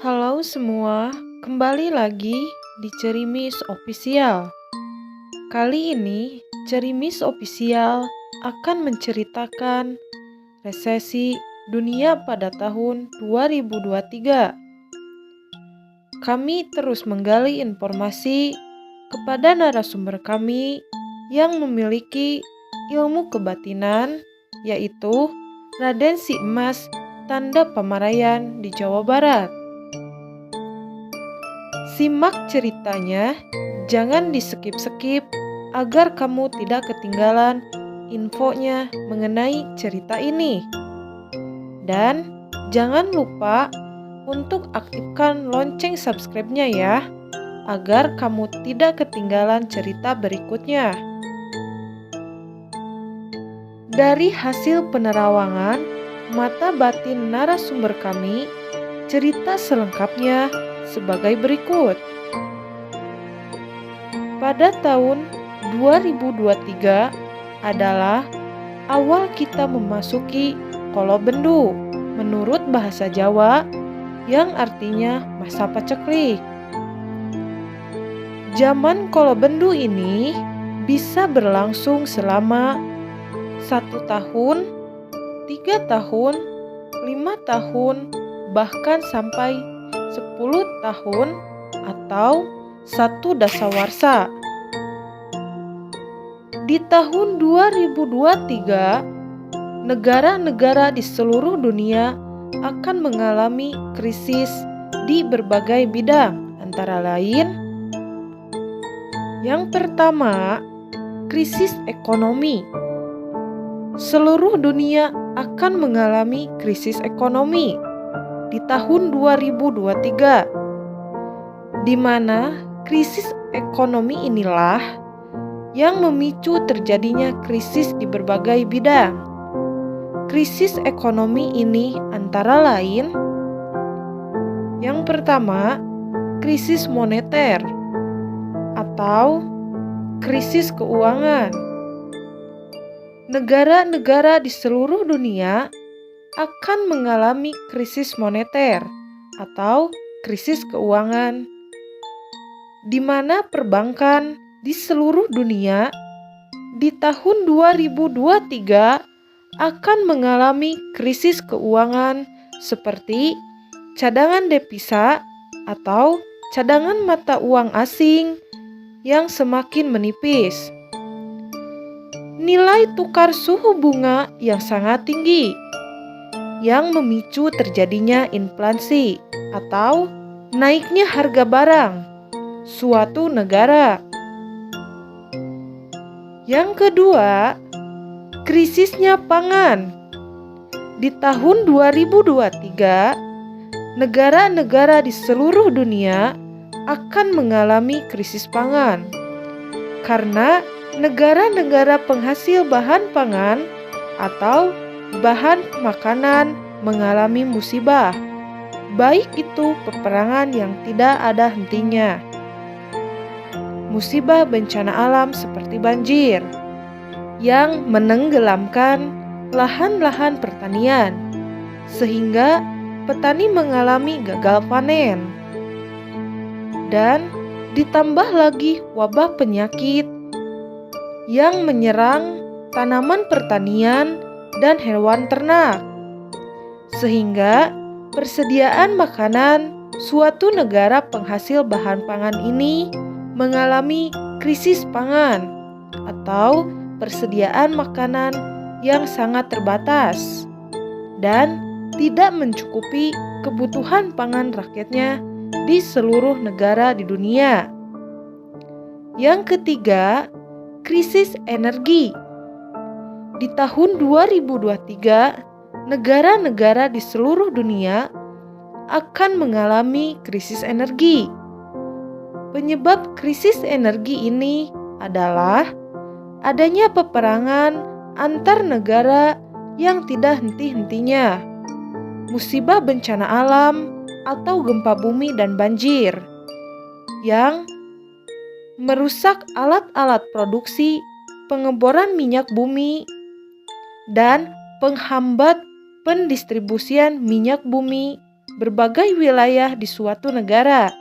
Halo semua, kembali lagi di Cerimis Official. Kali ini, Cerimis Official akan menceritakan resesi dunia pada tahun 2023. Kami terus menggali informasi kepada narasumber kami yang memiliki ilmu kebatinan, yaitu Raden Si Emas Tanda Pamarayan di Jawa Barat. Simak ceritanya, jangan di-skip-skip agar kamu tidak ketinggalan infonya mengenai cerita ini. Dan jangan lupa untuk aktifkan lonceng subscribe-nya ya, agar kamu tidak ketinggalan cerita berikutnya. Dari hasil penerawangan mata batin narasumber kami, cerita selengkapnya sebagai berikut. Pada tahun 2023 adalah awal kita memasuki Kolobendu menurut bahasa Jawa yang artinya masa paceklik. Zaman Kolobendu ini bisa berlangsung selama 1 tahun, 3 tahun, 5 tahun, bahkan sampai 10 tahun atau 1 dasawarsa. Di tahun 2023, negara-negara di seluruh dunia akan mengalami krisis di berbagai bidang, antara lain yang pertama, krisis ekonomi. Seluruh dunia akan mengalami krisis ekonomi di tahun 2023, di mana krisis ekonomi inilah yang memicu terjadinya krisis di berbagai bidang. Krisis ekonomi ini antara lain, yang pertama, krisis moneter atau krisis keuangan. Negara-negara di seluruh dunia akan mengalami krisis moneter atau krisis keuangan, di mana perbankan di seluruh dunia di tahun 2023 akan mengalami krisis keuangan seperti cadangan devisa atau cadangan mata uang asing yang semakin menipis, nilai tukar suhu bunga yang sangat tinggi yang memicu terjadinya inflasi atau naiknya harga barang suatu negara. Yang kedua, krisisnya pangan. Di tahun 2023, negara-negara di seluruh dunia akan mengalami krisis pangan karena negara-negara penghasil bahan pangan atau bahan makanan mengalami musibah, baik itu peperangan yang tidak ada hentinya, musibah bencana alam seperti banjir yang menenggelamkan lahan-lahan pertanian sehingga petani mengalami gagal panen, dan ditambah lagi wabah penyakit yang menyerang tanaman pertanian dan hewan ternak, sehingga persediaan makanan suatu negara penghasil bahan pangan ini mengalami krisis pangan atau persediaan makanan yang sangat terbatas dan tidak mencukupi kebutuhan pangan rakyatnya di seluruh negara di dunia. Yang ketiga, krisis energi. Di tahun 2023, negara-negara di seluruh dunia akan mengalami krisis energi. Penyebab krisis energi ini adalah adanya peperangan antar negara yang tidak henti-hentinya, musibah bencana alam atau gempa bumi dan banjir yang merusak alat-alat produksi, pengeboran minyak bumi, dan penghambat pendistribusian minyak bumi berbagai wilayah di suatu negara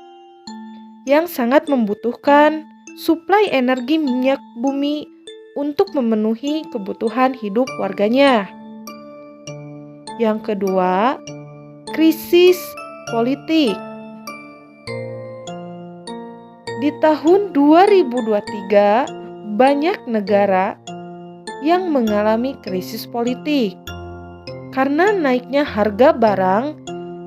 yang sangat membutuhkan suplai energi minyak bumi untuk memenuhi kebutuhan hidup warganya. Yang kedua, krisis politik. Di tahun 2023, banyak negara yang mengalami krisis politik karena naiknya harga barang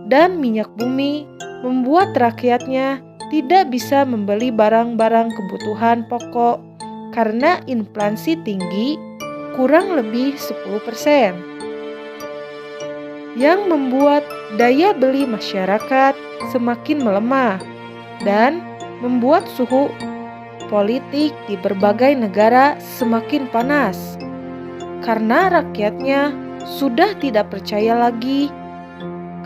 dan minyak bumi membuat rakyatnya tidak bisa membeli barang-barang kebutuhan pokok karena inflasi tinggi kurang lebih 10%, yang membuat daya beli masyarakat semakin melemah dan membuat suhu politik di berbagai negara semakin panas karena rakyatnya sudah tidak percaya lagi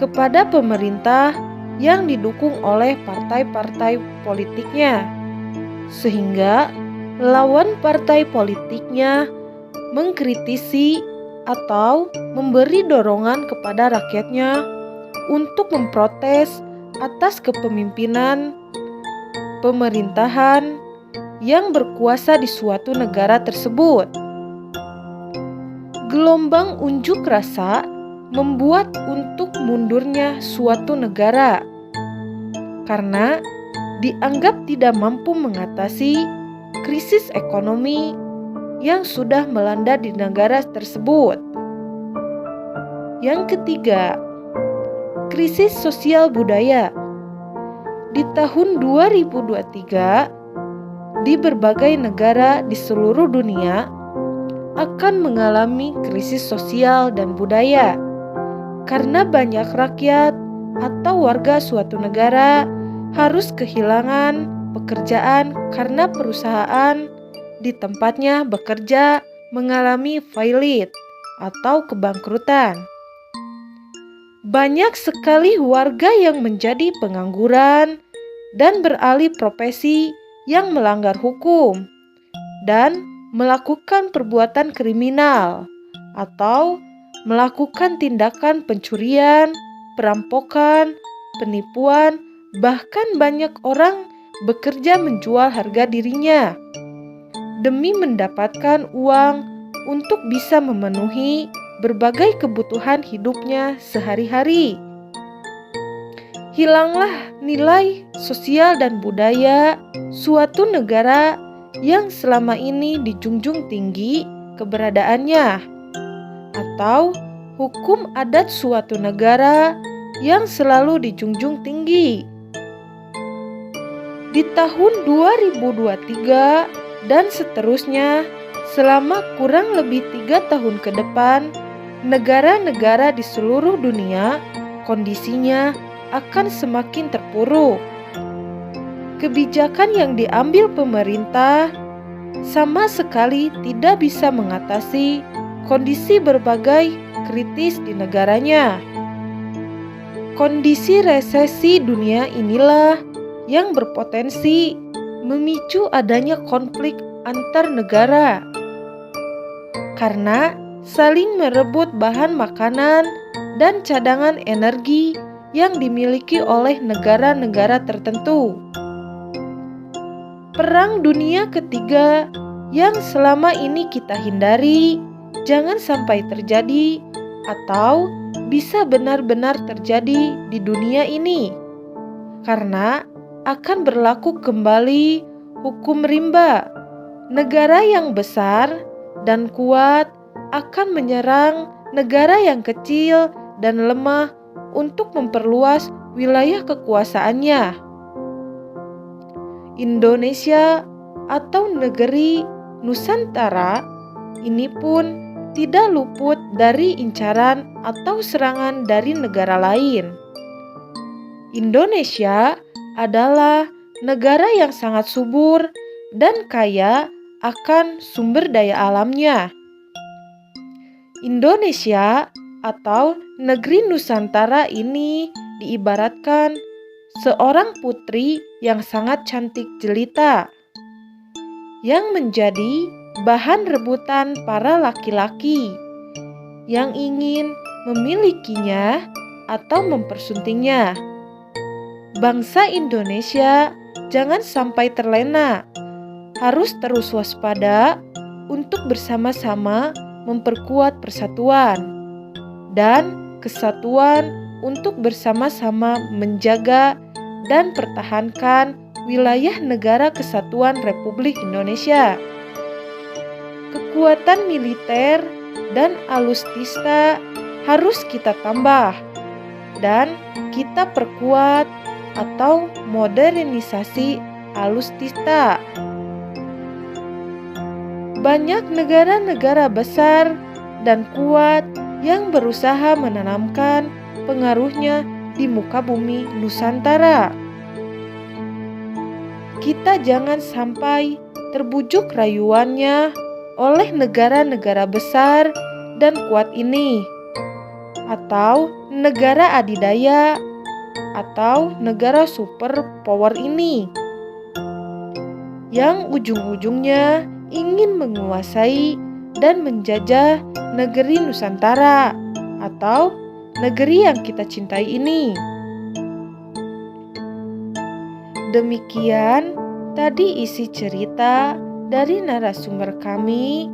kepada pemerintah yang didukung oleh partai-partai politiknya, sehingga lawan partai politiknya mengkritisi atau memberi dorongan kepada rakyatnya untuk memprotes atas kepemimpinan pemerintahan yang berkuasa di suatu negara tersebut. Gelombang unjuk rasa membuat untuk mundurnya suatu negara karena dianggap tidak mampu mengatasi krisis ekonomi yang sudah melanda di negara tersebut. Yang ketiga, krisis sosial budaya. Di tahun 2023, di berbagai negara di seluruh dunia akan mengalami krisis sosial dan budaya karena banyak rakyat atau warga suatu negara harus kehilangan pekerjaan karena perusahaan di tempatnya bekerja mengalami failit atau kebangkrutan. Banyak sekali warga yang menjadi pengangguran dan beralih profesi yang melanggar hukum dan melakukan perbuatan kriminal atau melakukan tindakan pencurian, perampokan, penipuan, bahkan banyak orang bekerja menjual harga dirinya demi mendapatkan uang untuk bisa memenuhi berbagai kebutuhan hidupnya sehari-hari. Hilanglah nilai sosial dan budaya suatu negara yang selama ini dijunjung tinggi keberadaannya, atau hukum adat suatu negara yang selalu dijunjung tinggi. Di tahun 2023 dan seterusnya, selama kurang lebih 3 tahun ke depan, negara-negara di seluruh dunia kondisinya akan semakin terpuruk. Kebijakan yang diambil pemerintah sama sekali tidak bisa mengatasi kondisi berbagai kritis di negaranya. Kondisi resesi dunia inilah yang berpotensi memicu adanya konflik antar negara karena saling merebut bahan makanan dan cadangan energi yang dimiliki oleh negara-negara tertentu. Perang Dunia Ketiga yang selama ini kita hindari jangan sampai terjadi atau bisa benar-benar terjadi di dunia ini, karena akan berlaku kembali hukum rimba. Negara yang besar dan kuat akan menyerang negara yang kecil dan lemah untuk memperluas wilayah kekuasaannya. Indonesia atau negeri Nusantara ini pun tidak luput dari incaran atau serangan dari negara lain. Indonesia adalah negara yang sangat subur dan kaya akan sumber daya alamnya. Indonesia atau negeri Nusantara ini diibaratkan seorang putri yang sangat cantik jelita yang menjadi bahan rebutan para laki-laki yang ingin memilikinya atau mempersuntingnya. Bangsa Indonesia jangan sampai terlena, harus terus waspada untuk bersama-sama memperkuat persatuan dan kesatuan untuk bersama-sama menjaga dan pertahankan wilayah negara kesatuan Republik Indonesia. Kekuatan militer dan alutsista harus kita tambah dan kita perkuat atau modernisasi alutsista. Banyak negara-negara besar dan kuat yang berusaha menanamkan pengaruhnya di muka bumi Nusantara. Kita jangan sampai terbujuk rayuannya oleh negara-negara besar dan kuat ini, atau negara adidaya, atau negara superpower ini, yang ujung-ujungnya ingin menguasai dan menjajah negeri Nusantara atau negeri yang kita cintai ini. Demikian tadi isi cerita dari narasumber kami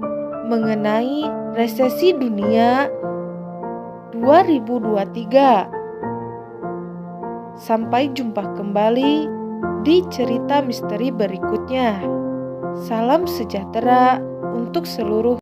mengenai resesi dunia 2023. Sampai jumpa kembali di cerita misteri berikutnya. Salam sejahtera untuk seluruh